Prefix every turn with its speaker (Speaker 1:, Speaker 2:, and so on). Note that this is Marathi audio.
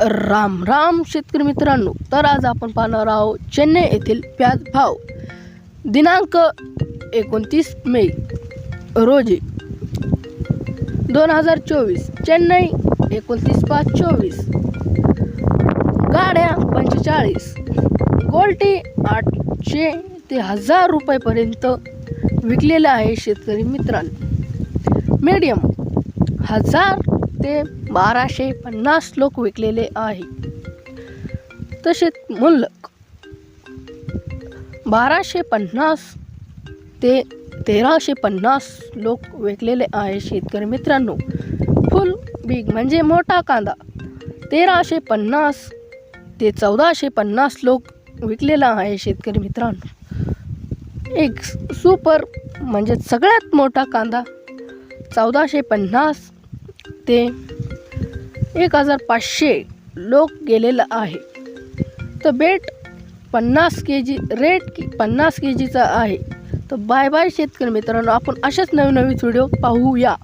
Speaker 1: राम राम शेतकरी मित्रांनो, तर आज आपण पाहणार आहोत चेन्नई येथील प्याज भाव दिनांक 29 मे रोजी 2024 चेन्नई 29/5/24 गाड्या 45 गोल्टी 800 ते 1000 रुपयापर्यंत विकलेल्या आहे शेतकरी मित्रांनो। मीडियम 1000 ते 1250 लोक विकलेले आहे। तसेच मुल्लक 1250 ते 1350 लोक विकलेले आहे शेतकरी मित्रांनो। फुल बिग म्हणजे मोठा कांदा 1350 ते 1450 लोक विकलेला आहे शेतकरी मित्रांनो। एक सुपर म्हणजे सगळ्यात मोठा कांदा 1450 ते 1500 लोक गेलेला आहे। तर बेट 50 kg रेट 50 kgचा आहे। तर बाय बाय शेतकरी मित्रांनो, आपण अशाच नवीन व्हिडिओ पाहूया।